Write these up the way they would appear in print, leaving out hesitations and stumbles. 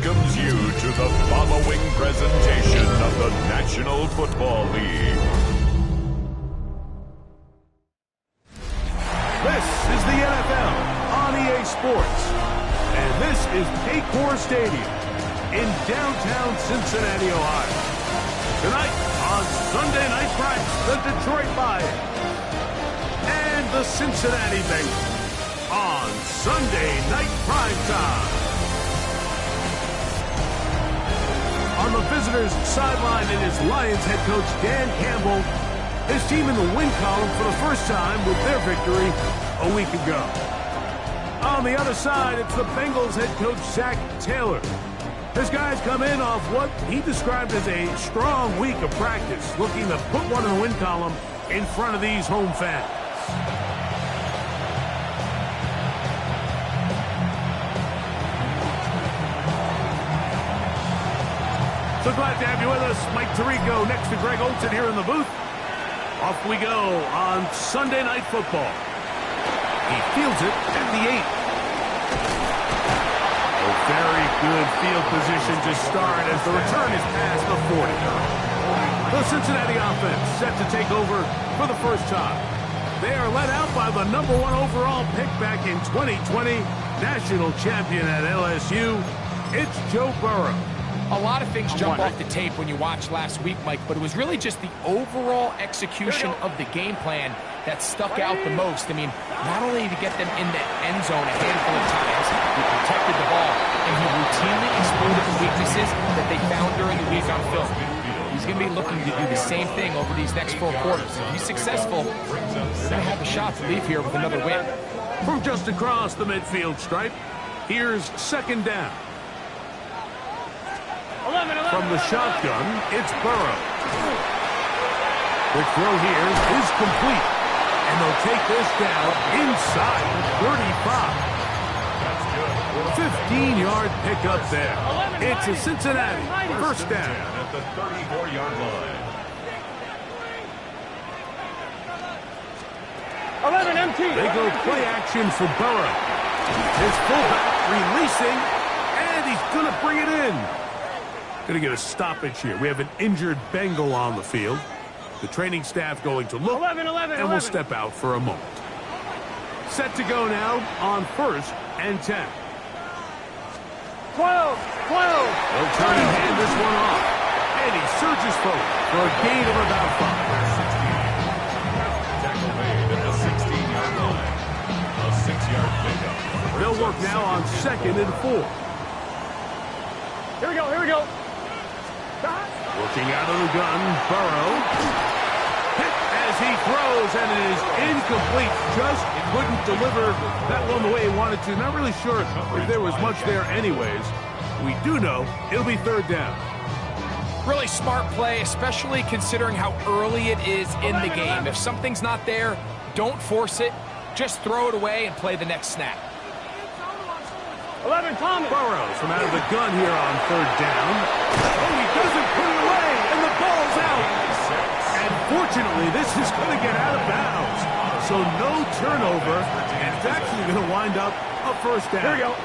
welcomes you to the following presentation of the National Football League. This is the NFL on EA Sports, and this is Paycor Stadium in downtown Cincinnati, Ohio. Tonight on Sunday Night Practice, the Detroit Lions and the Cincinnati Bengals on Sunday Night Primetime. On the visitors' sideline, it is Lions head coach Dan Campbell. His team in the win column for the first time with their victory a week ago. On the other side, it's the Bengals head coach Zach Taylor. His guys come in off what he described as a strong week of practice, looking to put one in the win column in front of these home fans. So glad to have you with us. Mike Tirico next to Greg Olsen here in the booth. Off we go on Sunday Night Football. He fields it at the 8. A very good field position to start as the return is past the 40. The Cincinnati offense set to take over for the first time. They are led out by the #1 overall pick back in 2020, national champion at LSU. It's Joe Burrow. A lot of things jump off the tape when you watched last week, Mike, but it was really just the overall execution of the game plan that stuck out the most. I mean, not only to get them in the end zone a handful of times, he protected the ball, and he routinely exploited the weaknesses that they found during the week on film. He's going to be looking to do the same thing over these next 4 quarters. If he's successful, they're going to have a shot to leave here with another win. From just across the midfield stripe, here's second down. From the shotgun, it's Burrow. The throw here is complete. And they'll take this down inside the 35. 15-yard pickup there. It's a Cincinnati first down. At the 34-yard line. 11 empty. They go play action for Burrow. His fullback releasing, and he's going to bring it in. Going to get a stoppage here. We have an injured Bengal on the field. The training staff going to look, 11, and we'll step out for a moment. Set to go now on 1st and 10. 12. They'll turn and hand this one off. And he surges forward for a gain of about 5. Tackle made at the 16-yard line. A 6-yard pickup. They'll work now on 2nd and 4. Here we go. Looking out of the gun, Burrow. Hit as he throws, and it is incomplete. Just couldn't deliver that one the way he wanted to. Not really sure if there was much there anyways. We do know it'll be 3rd down. Really smart play, especially considering how early it is in the game. If something's not there, don't force it. Just throw it away and play the next snap. 11, Thomas. Burrows from out of the gun here on 3rd down. Oh, he doesn't put it away, and the ball's out. And fortunately, this is going to get out of bounds. So no turnover, and it's actually going to wind up a first down. Here we go.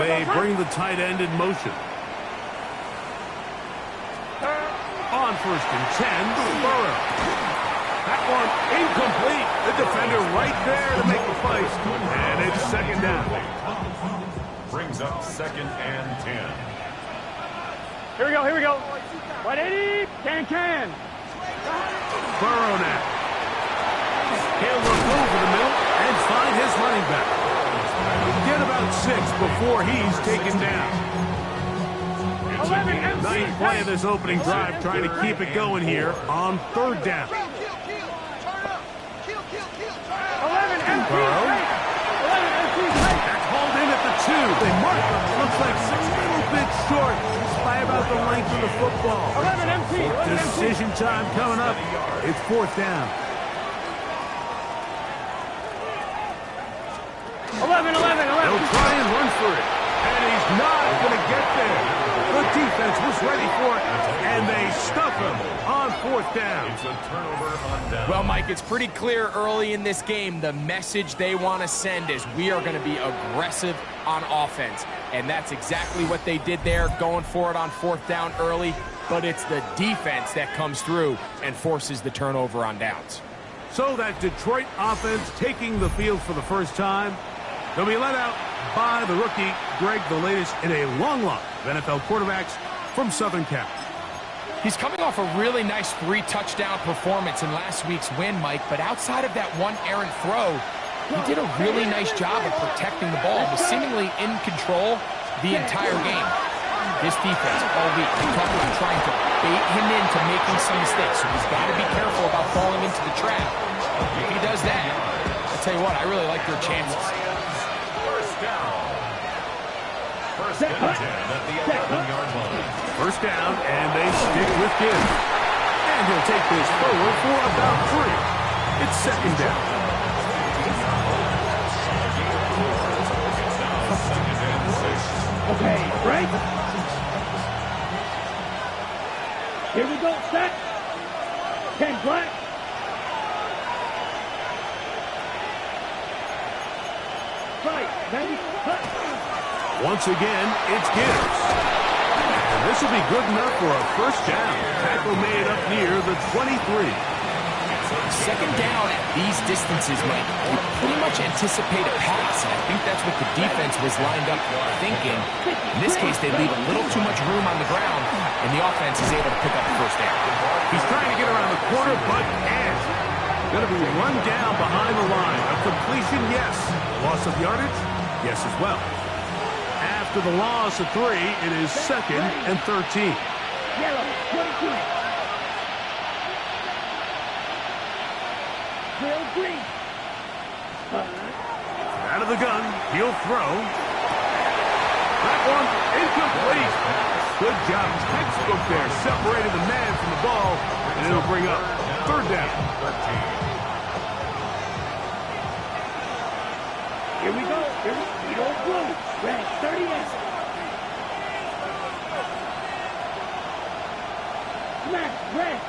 They bring the tight end in motion. On 1st and 10, Burrow. That one incomplete. The defender right there to make the fight. And it's 2nd down. Brings up 2nd and 10. Here we go. 180. Can. Burrow now. He'll look over the middle and find his running back. Get about 6 before he's taken down. 11 empty. Nice play of this opening drive, trying to keep it going here on 3rd down. 11 empty. Burrow. 11 empty. That's hauled in at the 2. They mark him. Looks like a little bit short, just by about the length of the football. 11 empty. Decision time coming up. It's 4th down. 11. They'll try and run for it. And he's not going to get there. The defense was ready for it, and they stuff him on 4th down. It's a turnover on down. Well, Mike, it's pretty clear early in this game the message they want to send is we are going to be aggressive on offense. And that's exactly what they did there, going for it on 4th down early. But it's the defense that comes through and forces the turnover on downs. So that Detroit offense taking the field for the first time. They'll be let out by the rookie, Greg, the latest in a long line of NFL quarterbacks from Southern Cal. He's coming off a really nice 3-touchdown performance in last week's win, Mike, but outside of that one errant throw, he did a really nice job of protecting the ball, was seemingly in control the entire game. This defense all week, we talked about trying to bait him into making some mistakes, so he's got to be careful about falling into the trap. If he does that, I'll tell you what, I really like their chances. First and 10 at the 11-yard line. First down, and they stick with Gibbs. And he'll take this forward for about 3. It's 2nd down. Okay, break. Here we go, set. 10 black. Right, 90, cut. Once again, it's Gibbs. And this will be good enough for a first down. Tackle made up near the 23. 2nd down at these distances, Mike, you pretty much anticipate a pass, and I think that's what the defense was lined up thinking. In this case, they leave a little too much room on the ground, and the offense is able to pick up the first down. He's trying to get around the corner, but can't. Going to be run down behind the line. A completion, yes. Loss of yardage, yes as well. After the loss of 3, it is 2nd and 13. Yellow, 22. Real green. Out of the gun, he'll throw. That one incomplete. Good job, textbook there, separating the man from the ball, and it'll bring up 3rd down. Here we go. We don't blue. Red, 38. Smash, red.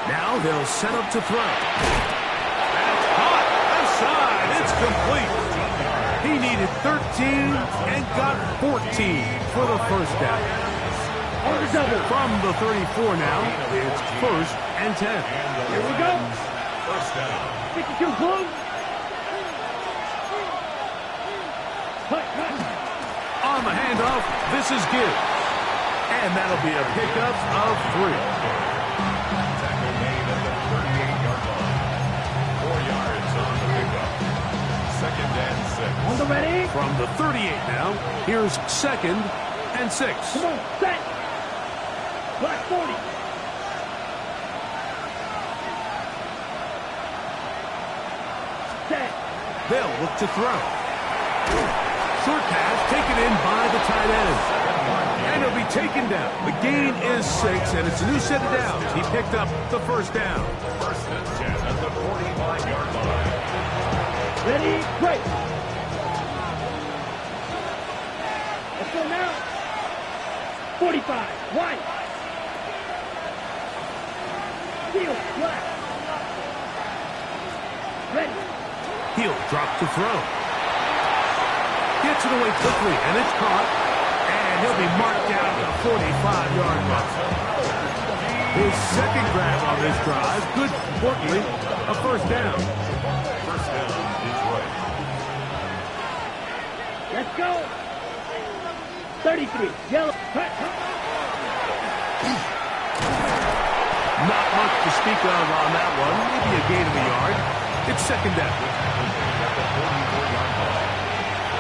Now they'll set up to throw. That's caught. Inside. It's complete. He needed 13 and got 14 for the first down. From the 34 now, it's 1st and 10. Here we go. First down. 52 blue. Cut. On the handoff, this is Gibbs. And that'll be a pickup of 3. Tackle made at the 38-yard line. 4 yards on the pickup. 2nd and 6. On the ready. From the 38 now, here's 2nd and 6. Come on, set. Black 40. Set. They'll look to throw. Short pass taken in by the tight end. And he'll be taken down. The gain is 6, and it's a new set of downs. He picked up the first down. 1st and 10 at the 45-yard line. Ready, break. Let's go now. 45, white. Steel, black. Ready. He'll drop to throw. Gets it away quickly, and it's caught. And he'll be marked down at the 45-yard mark. His 2nd grab on this drive. Good, importantly, a first down. First down, Detroit. Let's go. 33, yellow. Not much to speak of on that one. Maybe a gain of a yard. It's 2nd down. At the 44-yard line.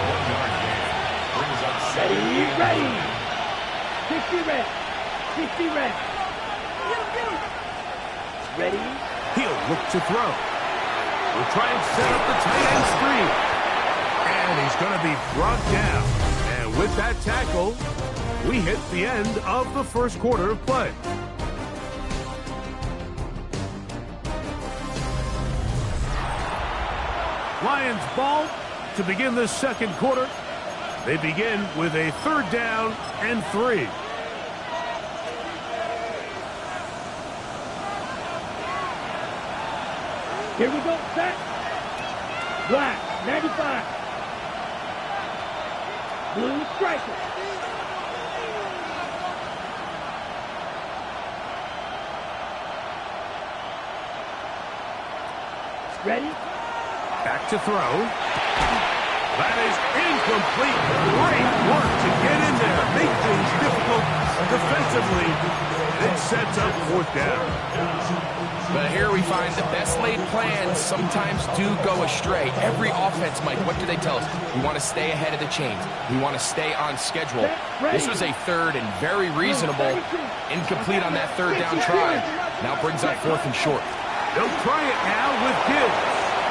1 yard gain. Brings up 7. Ready. 60 red. 60 red. Ready. He'll look to throw. We'll try and set up the tight end screen. And he's going to be brought down. And with that tackle, we hit the end of the first quarter of play. Lions ball to begin this second quarter. They begin with a 3rd down and 3. Here we go, set. Black, 95. Blue striker. Ready? Back to throw. That is incomplete. Great work to get in there. Make things difficult defensively. It sets up 4th down. But here we find the best laid plans sometimes do go astray. Every offense, Mike, what do they tell us? We want to stay ahead of the chains. We want to stay on schedule. This was a 3rd and very reasonable. Incomplete on that 3rd down try. Now brings up 4th and short. They'll try it now with Gibbs.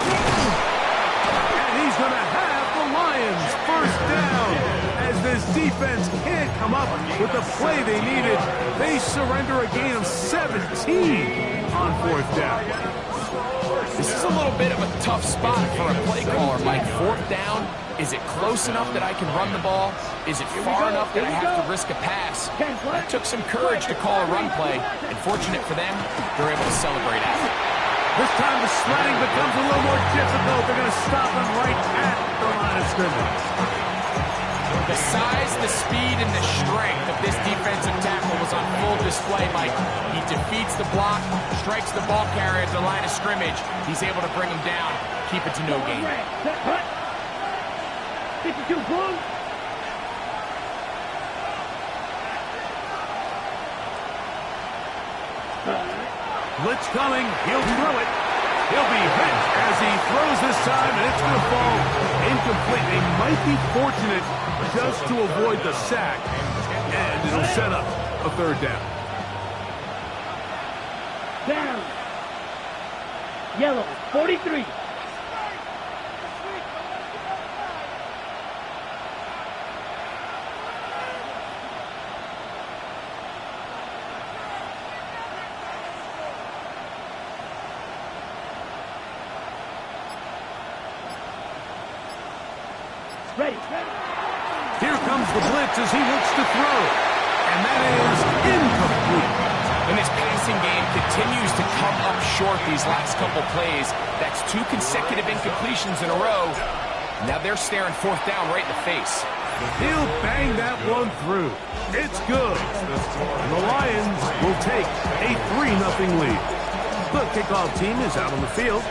And he's going to have the Lions 1st down. As this defense can't come up with the play they needed, they surrender a gain of 17 on 4th down. This is a little bit of a tough spot for a play caller, Mike. 4th down, is it close enough that I can run the ball? Is it far enough that I have to risk a pass? That took some courage to call a run play, and fortunate for them, they're able to celebrate after. This time the sledding becomes a little more difficult. They're going to stop him right at the line of scrimmage. The size, the speed, and the strength of this defensive tackle was on full display, Mike. He defeats the block, strikes the ball carrier at the line of scrimmage. He's able to bring him down, keep it to no gain. 52 blue. Blitz coming. He'll throw it. He'll be hit as he throws this time, and it's going to fall incomplete. They might be fortunate just to avoid the sack, and it'll set up a 3rd down. Down. Yellow, 43. Ready. Here comes the blitz as he looks to throw. And that is incomplete. And this passing game continues to come up short these last couple plays. That's 2 consecutive incompletions in a row. Now they're staring 4th down right in the face. He'll bang that one through. It's good. And the Lions will take a 3-0 lead. The kickoff team is out on the field.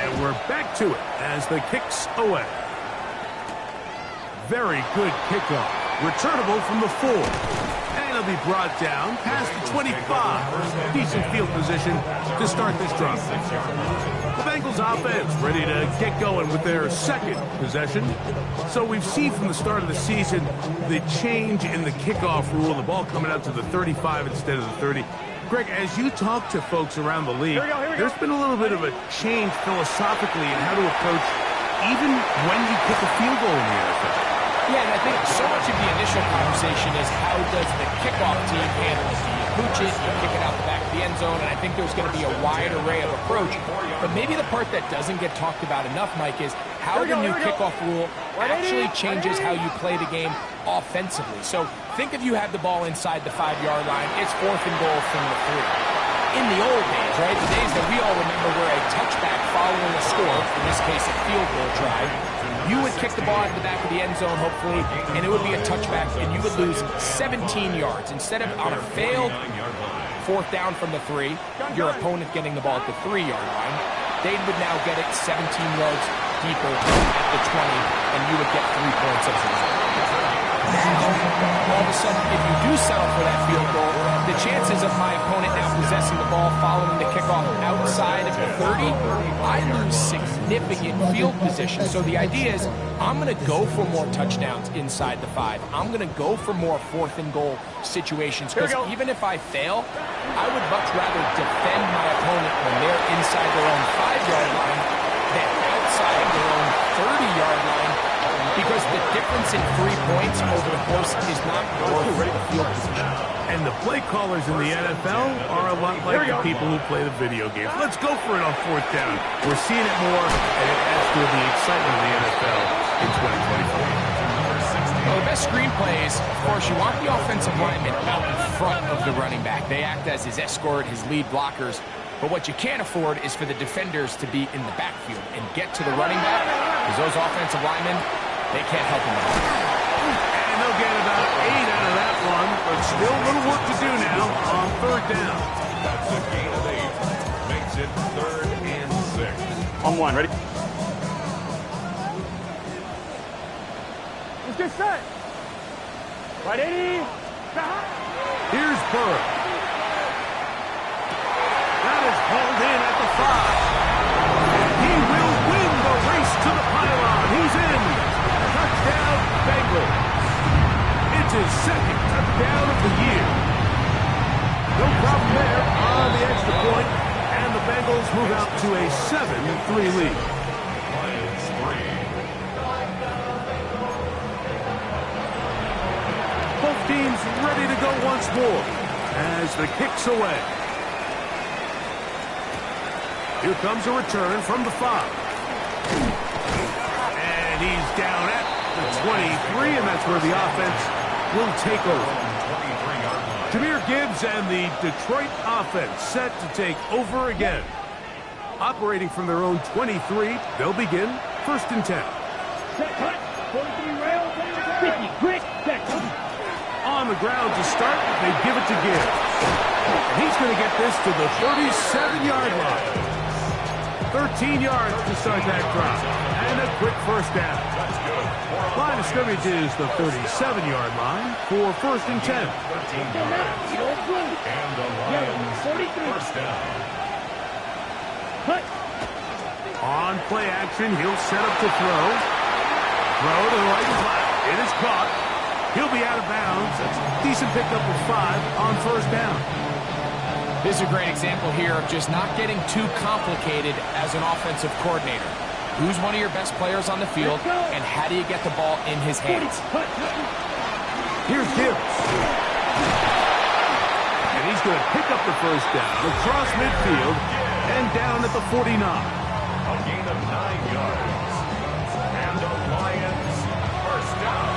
And we're back to it as the kick's away. Very good kickoff. Returnable from the 4. And it'll be brought down past the 25. Decent field position to start this drive. The Bengals offense ready to get going with their 2nd possession. So we've seen from the start of the season the change in the kickoff rule, the ball coming out to the 35 instead of the 30. Greg, as you talk to folks around the league, there's been a little bit of a change philosophically in how to approach even when you kick a field goal in the NFL. Yeah, and I think so much of the initial conversation is how does the kickoff team handle it? Do you pooch it? Do you kick it out the back of the end zone? And I think there's going to be a wide array of approach. But maybe the part that doesn't get talked about enough, Mike, is how the new kickoff rule actually changes how you play the game offensively. So think if you have the ball inside the 5-yard line, it's 4th and goal from the 3. In the old days, right, the days that we all remember where a touchback following a score, in this case a field goal drive, you would kick the ball out of the back of the end zone, hopefully, and it would be a touchback, and you would lose 17 yards. Instead of on a failed 4th down from the 3, your opponent getting the ball at the 3-yard line, they would now get it 17 yards deeper at the 20, and you would get 3 points as a result. Now, all of a sudden, if you do settle for that field goal, the chances of my opponent now possessing the ball following the kickoff outside of the 30, I lose significant field position. So the idea is I'm going to go for more touchdowns inside the 5. I'm going to go for more 4th and goal situations because even if I fail, I would much rather defend my opponent when they're inside their own 5-yard line than outside their own 30-yard line, because the difference difference in 3 points over the course is not worth the field position. And the play callers in the NFL are a lot like the people who play the video games. Let's go for it on 4th down. We're seeing it more, and it adds to the excitement of the NFL in 2024. Well, the best screen plays, of course, you want the offensive lineman out in front of the running back. They act as his escort, his lead blockers. But what you can't afford is for the defenders to be in the backfield and get to the running back, because those offensive linemen, they can't help him out. And they'll get about 8 out of that one, but still a little work to do now on 3rd down. That's a gain of 8. Makes it 3rd and 6. On 1, ready? Let's get set. Ready? Here's Burrow. That is hauled in at the 5. And he will win the race to the pylon. He's in. Touchdown, Bengals. It's his 2nd touchdown of the year. No problem there on the extra point, and the Bengals move out to a 7-3 lead. Lions 3. Both teams ready to go once more as the kick's away. Here comes a return from the 5. And he's down at the 23, and that's where the offense will take over. Jahmyr Gibbs and the Detroit offense set to take over again. Operating from their own 23, they'll begin 1st and 10. Set, cut. 43 rail. 50, quick, set. On the ground to start, they give it to Gibbs. And he's going to get this to the 37-yard line. 13 yards to start that drive. And a quick 1st down. Line of scrimmage is the 37-yard line for 1st and 10. And the Lions 1st down. Cut. On play action, he'll set up to throw. Throw to the right flat. It is caught. He'll be out of bounds. That's a decent pickup of 5 on 1st down. This is a great example here of just not getting too complicated as an offensive coordinator. Who's one of your best players on the field, and how do you get the ball in his hands? Here's Gibbs. And he's going to pick up the 1st down across midfield and down at the 49. A gain of 9 yards. And the Lions 1st down.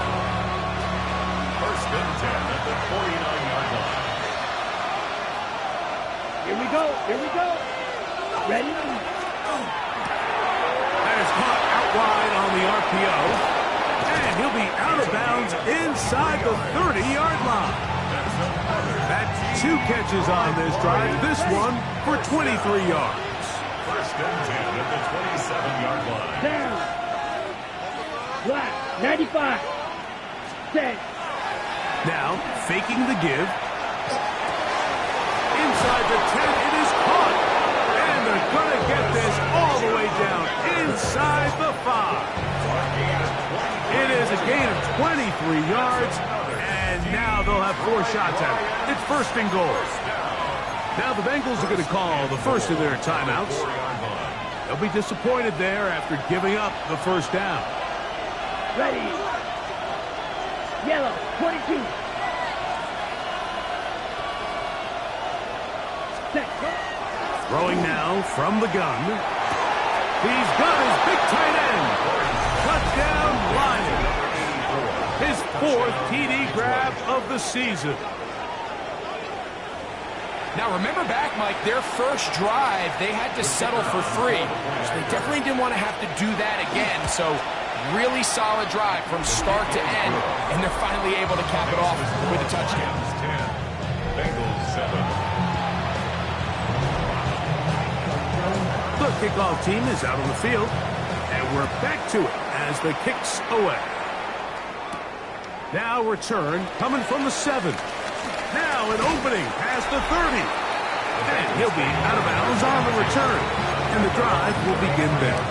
1st and 10 at the 49-yard line. Here we go. Here we go. Ready? That is caught out wide on the RPO. And he'll be out of bounds inside the 30-yard line. That's 2 catches on this drive. This one for 23 yards. 1st and 10 at the 27-yard line. Down. Black. 95. Set. Now, faking the give. Inside the 10, it is caught. And they're going to get this all the way down inside the 5. It is a gain of 23 yards, and now they'll have 4 shots at it. It's 1st and goal. Now the Bengals are going to call the first of their timeouts. They'll be disappointed there after giving up the 1st down. Ready. Yellow. 22. Throwing now from the gun. He's got his big tight end. Touchdown, Lions. His 4th TD grab of the season. Now, remember back, Mike, their first drive, they had to settle for 3. So they definitely didn't want to have to do that again. So really solid drive from start to end, and they're finally able to cap it off with a touchdown. 10. Bengals 7. The kickoff team is out on the field, and we're back to it as the kick's away. Now return coming from the 7. Now an opening past the 30. And he'll be out of bounds on the return, and the drive will begin there.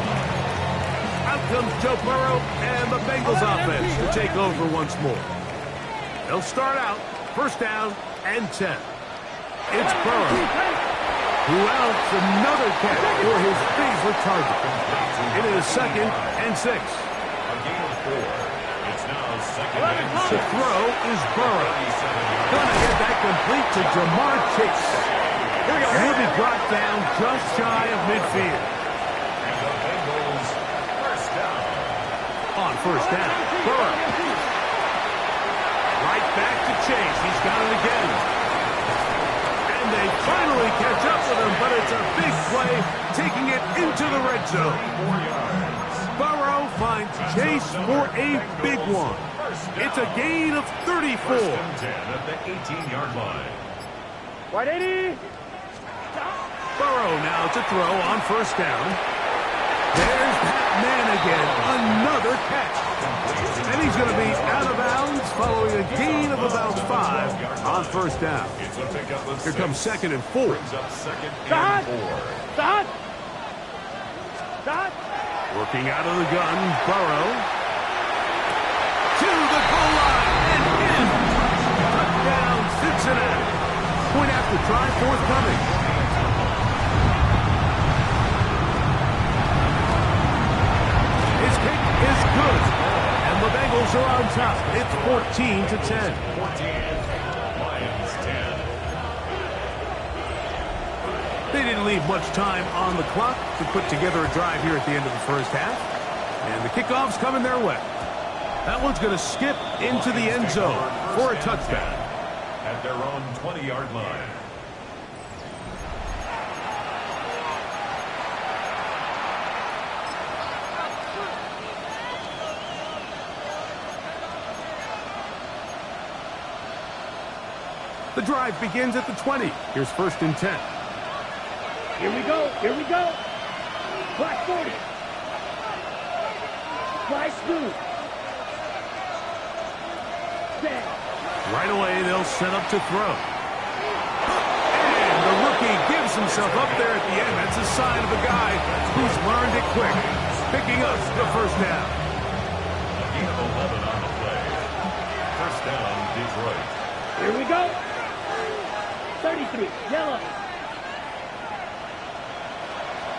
Out comes Joe Burrow and the Bengals offense to take over once more. They'll start out 1st down and 10. It's Burrow, who outs another catch for his favorite target. It is 2nd and 6. A gain of 4. It's now second and To throw is Burrow. Gonna get that complete to Jamar Chase. He'll be brought down just shy of midfield. And the Bengals first down. On first down, Burrow. Right back to Chase. He's got it again. And they finally catch up with him, but it's a big play, taking it into the red zone. 4 yards. Burrow finds Chase for a big one. It's a gain of 34. First and 10 at the 18-yard line. 180. Burrow now to throw on first down. There's that man again. Another catch. And he's going to be out of bounds following a gain of about 5 on first down. It's a pickup of Here comes 2nd and 4. Brings up 2nd Stop. and 4. Stop. Stop. Working out of the gun, Burrow. To the goal line and in. Touchdown, Cincinnati. Point after try forthcoming. His kick is good. And the Bengals are on top. It's 14-10. 14. Lions 10. They didn't leave much time on the clock to put together a drive here at the end of the first half. And the kickoff's coming their way. That one's going to skip into the end zone for a touchdown. At their own 20-yard line. The drive begins at the 20. Here's 1st and 10. Here we go. Here we go. Black 40. Fly smooth. Dead. Right away, they'll set up to throw. And the rookie gives himself up there at the end. That's a sign of a guy who's learned it quick. Picking up the first down. A gain of 11 on the play. First down, Detroit. Here we go. 33. Yellow.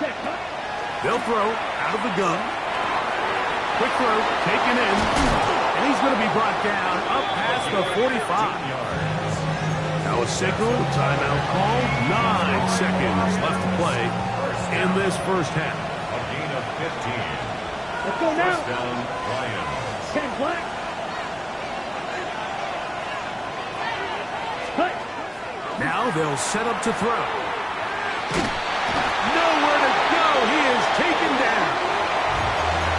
Set. Cut. They'll throw out of the gun. Quick throw, taken in. And he's going to be brought down up past the 45. Now a signal, timeout call. 9 seconds left to play in this first half. A gain of 15. Let's go now. First down, Lions. 10 black. Cut. Now they'll set up to throw. Nowhere to go. He is taken down.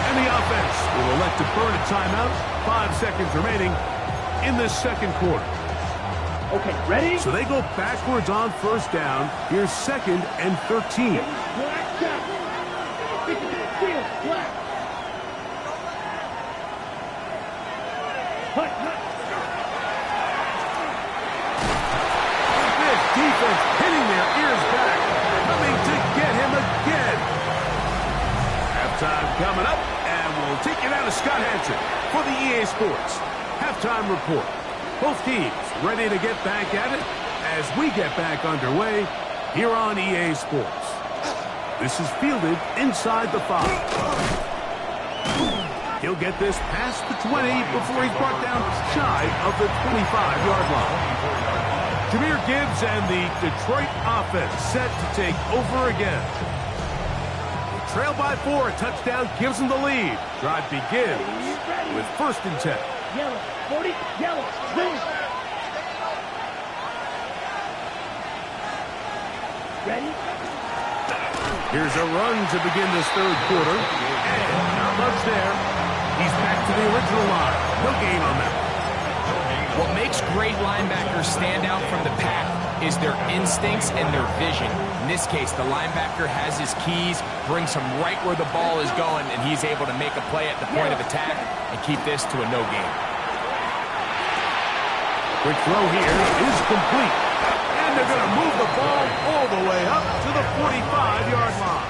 And the offense will elect to burn a timeout. 5 seconds remaining in this second quarter. Okay, ready? So they go backwards on first down. Here's 2nd and 13. Black down. Field, black. Cut. This defense hitting their ears back, coming to get him again. Halftime coming up, and we'll take it out of Scott Hansen for the EA Sports Halftime Report. Both teams ready to get back at it as we get back underway here on EA Sports. This is fielded inside the 5. He'll get this past the 20 before he's brought down shy of the 25-yard line. Jahmyr Gibbs and the Detroit offense set to take over again. Trail by 4, a touchdown gives them the lead. Drive begins with 1st and 10. Yellow. 40. Yellow. Blue. Ready? Here's a run to begin this third quarter. And not much there. He's back to the original line. No gain on that. What makes great linebackers stand out from the pack is their instincts and their vision. In this case, the linebacker has his keys, brings him right where the ball is going, and he's able to make a play at the point of attack and keep this to a no gain. Quick throw here is complete. And they're going to move the ball all the way up to the 45-yard line.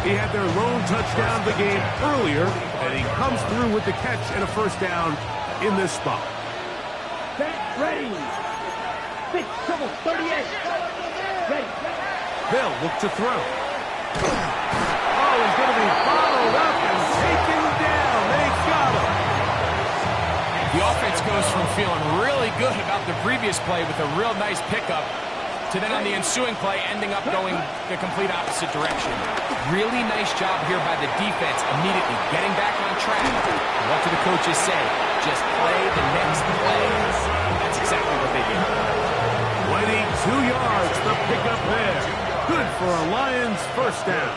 He had their lone touchdown of the game earlier, and he comes through with the catch and a first down in this spot. Set. Ready. 6, 38. Ready. They'll look to throw. Oh, he's going to be followed up and taken down. They got him. feeling really good about the previous play with a real nice pickup to then on the ensuing play ending up going the complete opposite direction. Really nice job here by the defense immediately getting back on track. What do the coaches say? Just play the next play. That's exactly what they did. 22 yards, the pickup there. Good for a Lions first down.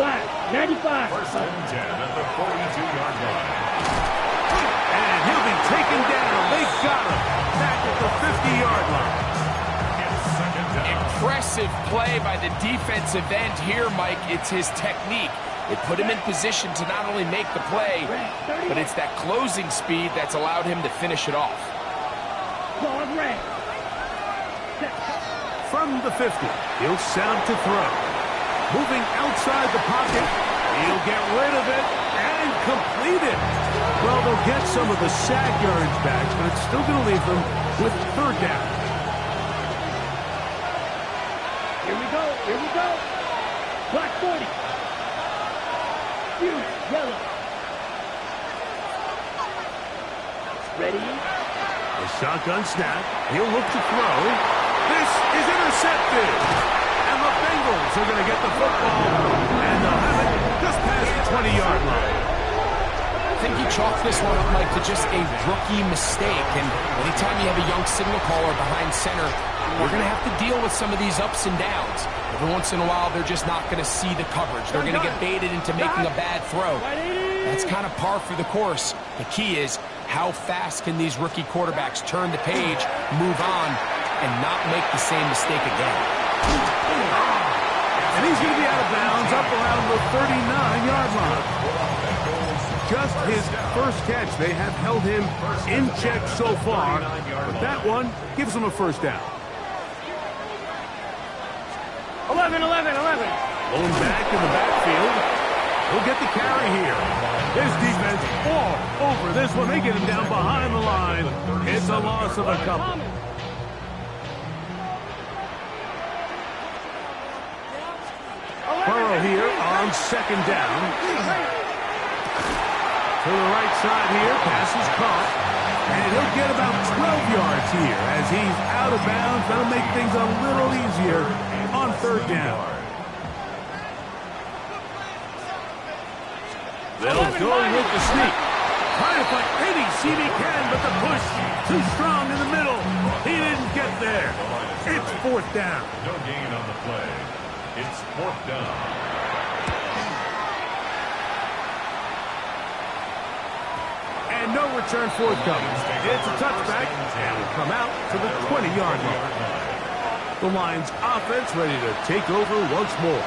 Black, 95. First and 10 at the 42-yard line. And he'll be taken down. They got him. Back at the 50-yard line. It's second down. Impressive play by the defensive end here, Mike. It's his technique. It put him in position to not only make the play, but it's that closing speed that's allowed him to finish it off. From the 50, he'll set up to throw. Moving outside the pocket, he'll get rid of it and complete it. Well, they'll get some of the sack yards back, but it's still going to leave them with third down. Here we go, here we go. Black 40. Huge, yellow. Ready? A shotgun snap. He'll look to throw. This is intercepted. And the Bengals are going to get the football. And they'll have it just past the 20-yard line. I think he chalked this one up, Mike, to just a rookie mistake. And anytime you have a young signal caller behind center, you're going to have to deal with some of these ups and downs. Every once in a while, they're just not going to see the coverage. They're going to get baited into making a bad throw. That's kind of par for the course. The key is how fast can these rookie quarterbacks turn the page, move on, and not make the same mistake again. And he's going to be out of bounds up around the 39-yard line. Just his first catch. They have held him in check so far, but that one gives him a first down. 11. Going back in the backfield. He'll get the carry here. His defense all over this one. They get him down behind the line. It's a loss of a couple. Burrow here on second down. To the right side here. Pass is caught. And he'll get about 12 yards here as he's out of bounds. That'll make things a little easier on third down. They'll go with the sneak. Trying to find any seam he can, but the push too strong in the middle. He didn't get there. It's fourth down. No gain on the play. It's fourth down. And no return forthcoming. It's a touchback, and will come out to the 20-yard line. The Lions offense ready to take over once more.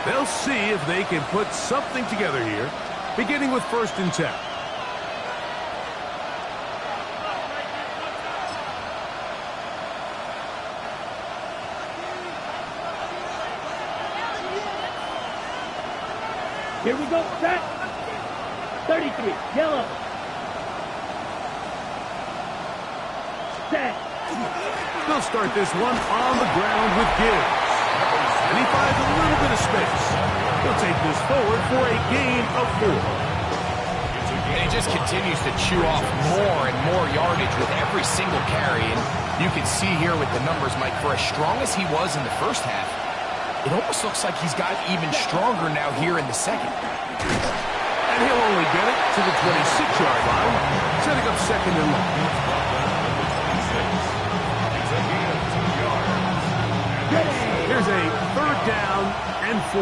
They'll see if they can put something together here, beginning with first and 10. Here we go, set. 33, yellow. Set. They'll start this one on the ground with Gibbs. And he finds a little bit of space. He'll take this forward for a gain of 4. And he just continues to chew off more and more yardage with every single carry. And you can see here with the numbers, Mike, for as strong as he was in the first half, it almost looks like he's got even stronger now here in the second. And he'll only get it to the 26-yard line, setting up second and long. Here's a third down and 4.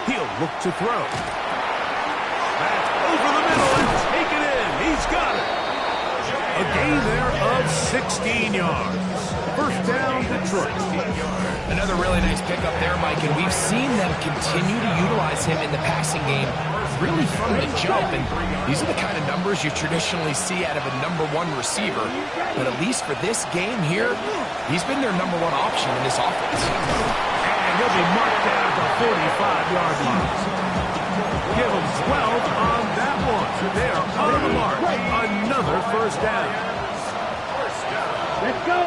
He'll look to throw. That's over the middle and take it in. He's got it. A gain there of 16 yards. First down, Detroit. Another really nice pickup there, Mike, and we've seen them continue to utilize him in the passing game really from the jump, and these are the kind of numbers you traditionally see out of a #1 receiver, but at least for this game here, he's been their #1 option in this offense. And he'll be marked down at the 45-yard line. Give them 12 on that one. They are on the mark. Another first down. Let's go.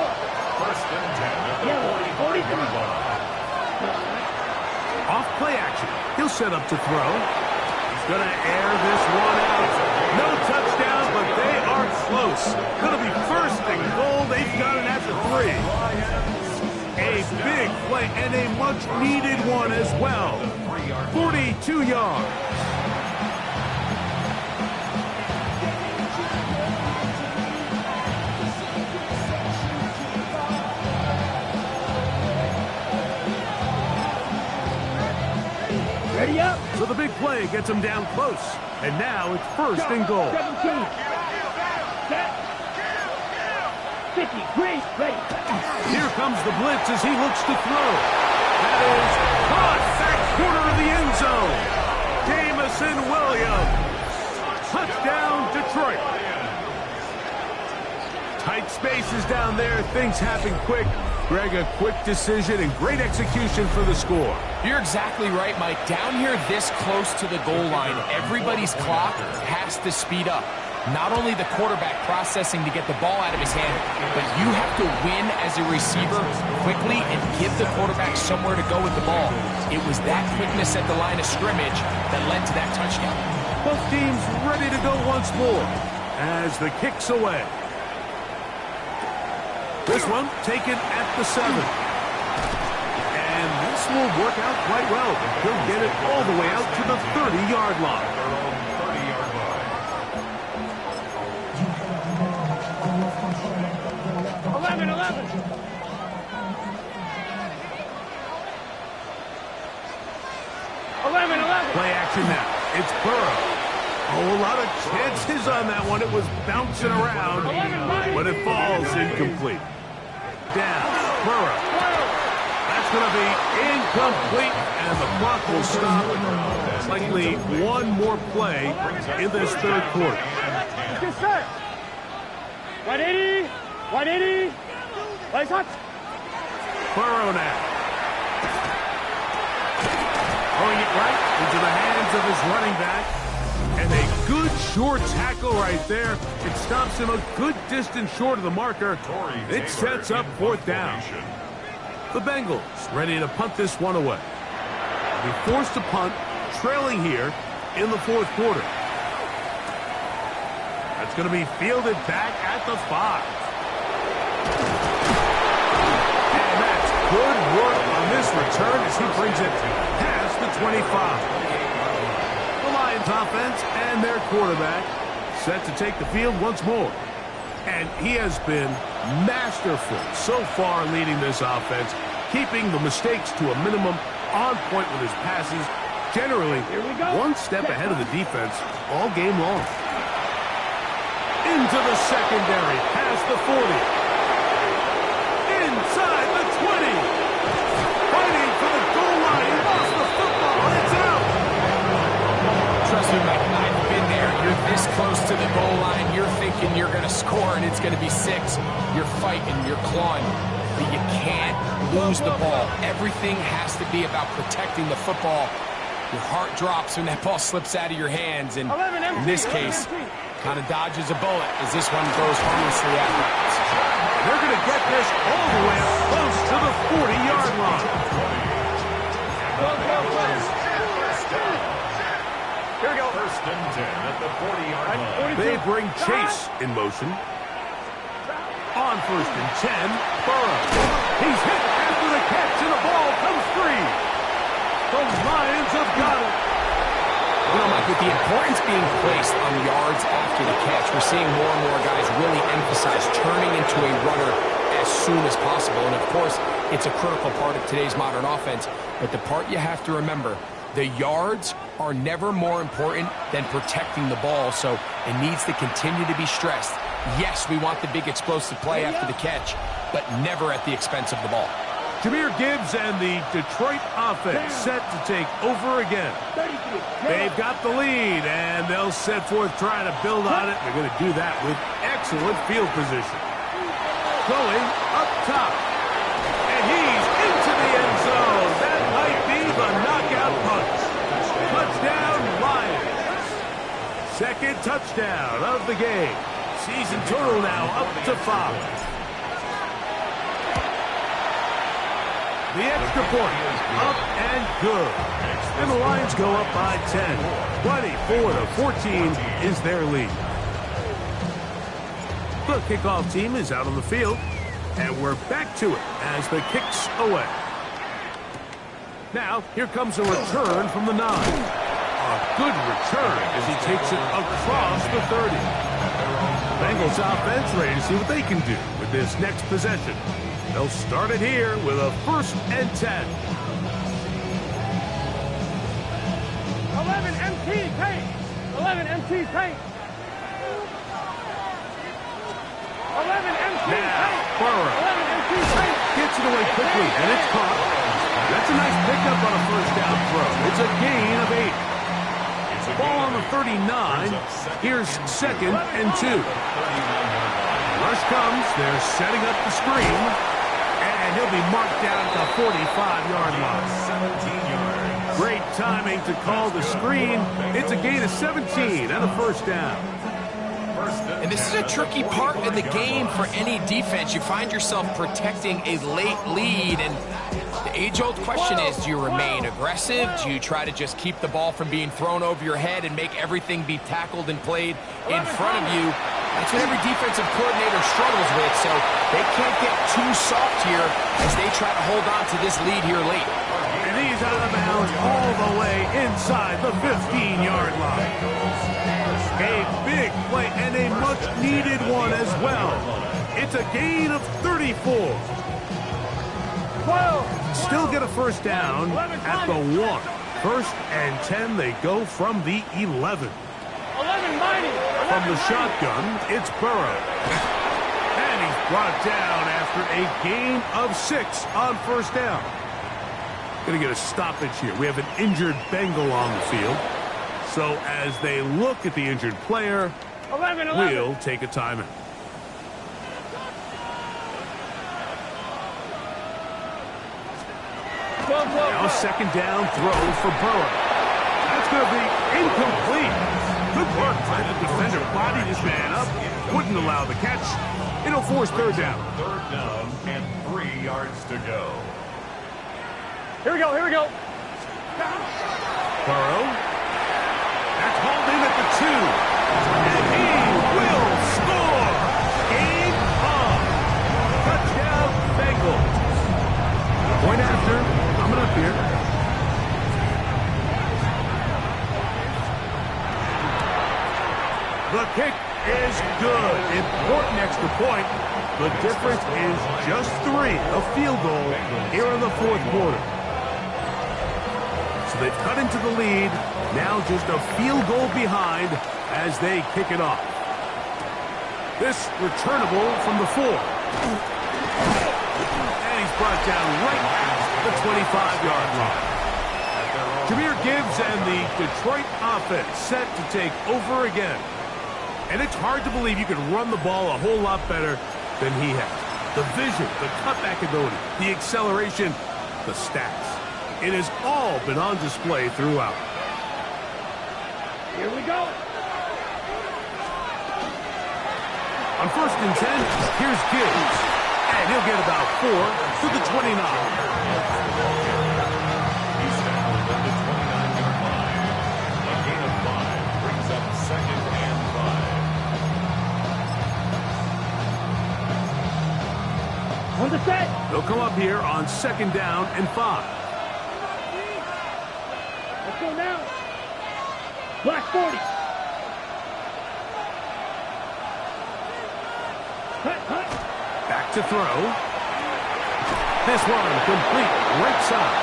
First and 10 at the 43-yard line. Off play action. He'll set up to throw. Gonna air this one out. No touchdown, but they are close. Gonna be first and goal. They've got it at the 3. A big play and a much-needed one as well. 42 yards. Ready up. So the big play gets him down close. And now it's first and goal. 17. Set. 50. Great. Ready. Here comes the blitz as he looks to throw. That is caught back corner of the end zone. Jamison Williams. Touchdown, Detroit. Tight spaces down there. Things happen quick. Greg, a quick decision and great execution for the score. You're exactly right, Mike. Down here this close to the goal line, everybody's clock has to speed up. Not only the quarterback processing to get the ball out of his hand, but you have to win as a receiver quickly and give the quarterback somewhere to go with the ball. It was that quickness at the line of scrimmage that led to that touchdown. Both teams ready to go once more as the kick's away. This one taken at the 7. And this will work out quite well. He'll get it all the way out to the 30-yard line. 11. Play action now. It's Burrow. Oh, a lot of chances on that one. It was bouncing around, but it falls incomplete. Down. Burrow. That's going to be incomplete, and the clock will stop. Likely one more play in this third quarter. Get set. 180. 180. Play hot. Burrow now. Throwing it right into the hands of his running back. And a good short tackle right there. It stops him a good distance short of the marker. It sets up fourth down. The Bengals ready to punt this one away. Be forced to punt, trailing here in the fourth quarter. That's going to be fielded back at the 5. And that's good work on this return as he brings it past the 25. Lions offense and their quarterback set to take the field once more. And he has been masterful so far leading this offense, keeping the mistakes to a minimum, on point with his passes, generally one step ahead of the defense all game long. Into the secondary, past the 40. Inside the 20. Fighting for the goal line. He lost the football, and it's out. Trust me, Mike, I've been there. You're this close to the goal line. You're thinking you're going to score, and it's going to be 6. You're fighting, you're clawing, but you can't lose the ball. Everything has to be about protecting the football. Your heart drops when that ball slips out of your hands, and in this case, kind of dodges a bullet as this one goes harmlessly out. They're going to get this all the way up close to the 40-yard line. Here we go. First and 10 at the 40-yard line. They bring Chase in motion. On first and 10, Burrow. He's hit after the catch, and the ball comes free. The Lions have got it. You know, Mike, with the importance being placed on yards after the catch, we're seeing more and more guys really emphasize turning into a runner as soon as possible. And, of course, it's a critical part of today's modern offense. But the part you have to remember, the yards are never more important than protecting the ball, so it needs to continue to be stressed. Yes, we want the big explosive play after the catch, but never at the expense of the ball. Jahmyr Gibbs and the Detroit offense set to take over again. They've got the lead, and they'll set forth trying to build on it. They're going to do that with excellent field position. Going up top. And he's into the end zone. That might be the knockout punch. Touchdown, Lions. Second touchdown of the game. Season total now up to 5. The extra point up and good. And the Lions go up by 10. 24-14 is their lead. The kickoff team is out on the field, and we're back to it as the kick's away. Now, here comes a return from the 9. A good return as he takes it across the 30. Bengals offense ready to see what they can do with this next possession. They'll start it here with a 1st and 10. 11 MT paint. 11 MT paint. 11 MT Now, paint. Burrow 11 MT paint. gets it away quickly, and it's caught. That's a nice pickup on a 1st down throw. It's a gain of 8. Ball on the 39. Here's 2nd and 2. Rush comes. They're setting up the screen. And he'll be marked down at the 45-yard line. 17 yards. Great timing to call the screen. It's a gain of 17 and a 1st down. And this is a tricky part of the game for any defense. You find yourself protecting a late lead, and the age-old question is, do you remain aggressive? Do you try to just keep the ball from being thrown over your head and make everything be tackled and played in front of you? That's what every defensive coordinator struggles with, so they can't get too soft here as they try to hold on to this lead here late. And he's out of bounds all the way inside the 15-yard line. A big play and a much-needed one as well. It's a gain of 34. 12. Still get a 1st down at the 1. 1st and 10, they go from the 11. 11 mighty. From the shotgun, it's Burrow. And he's brought down after a gain of 6 on 1st down. Going to get a stoppage here. We have an injured Bengal on the field. So as they look at the injured player, 11. we'll take a timeout. Now 2nd down throw for Burrow. That's going to be incomplete. Good work by the defender. Bodied his man up. Wouldn't allow the catch. It'll force 3rd down. 3rd down and 3 yards to go. Here we go. Here we go. Burrow. That's hauled in at the 2. And he will score. Game on. Touchdown, Bengals. Point after. Coming up here. The kick is good. Important extra point. The difference is just 3. A field goal here in the 4th quarter. So they've cut into the lead. Now just a field goal behind as they kick it off. This returnable from the 4. And he's brought down right at the 25-yard line. Jahmyr Gibbs and the Detroit offense set to take over again. And it's hard to believe you can run the ball a whole lot better than he has. The vision, the cutback ability, the acceleration, the stats. It has all been on display throughout. Here we go. On 1st and 10, here's Gibbs. And he'll get about 4 to the 29. He's tackled at the 29-yard line. A gain of 5 brings up 2nd and 5. On the set. They'll come up here on 2nd down and 5. Let's go now. Black 40. Hut. Back to throw. This one complete right side.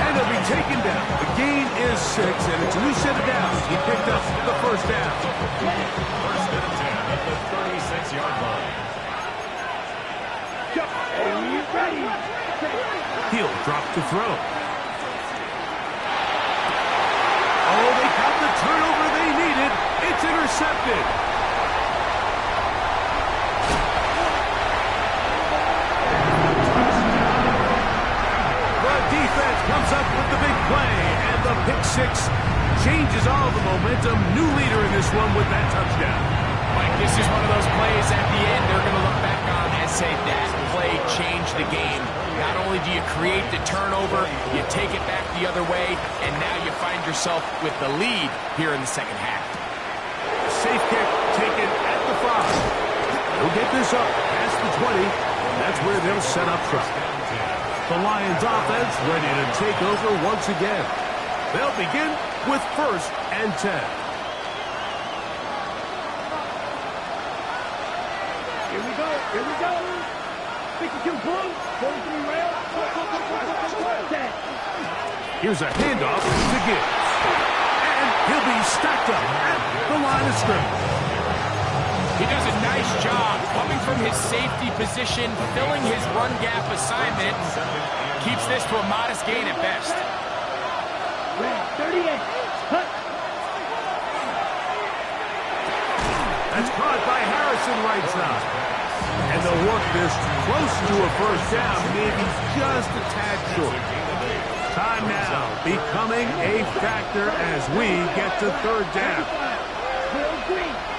And he'll be taken down. The gain is 6, and it's a new set of downs. He picked up the 1st down. 1st and 10 at the 36-yard line. Are you ready? He'll drop to throw. Oh, they got the turnover they needed. It's intercepted. The defense comes up with the big play, and the pick 6 changes all the momentum. New leader in this one with that touchdown. Mike, this is one of those plays at the end they're going to look back on and say that play changed the game Not only do you create the turnover, you take it back the other way, and now you find yourself with the lead here in the second half. Safe kick taken at the 5. They'll get this up past the 20. That's where they'll set up shop. The Lions offense ready to take over once again. They'll begin with 1st and 10. Here we go. Here we go. 52 points. 43 rails. 10. Here's a handoff to Gibbs. And he'll be stacked up at the line of scrimmage. He does a nice job coming from his safety position, filling his run gap assignment. Keeps this to a modest gain at best. 38. Cut. That's caught by Harrison right side. And they'll work this close to a first down, maybe just a tad short. Time now becoming a factor as we get to 3rd down. Will Green.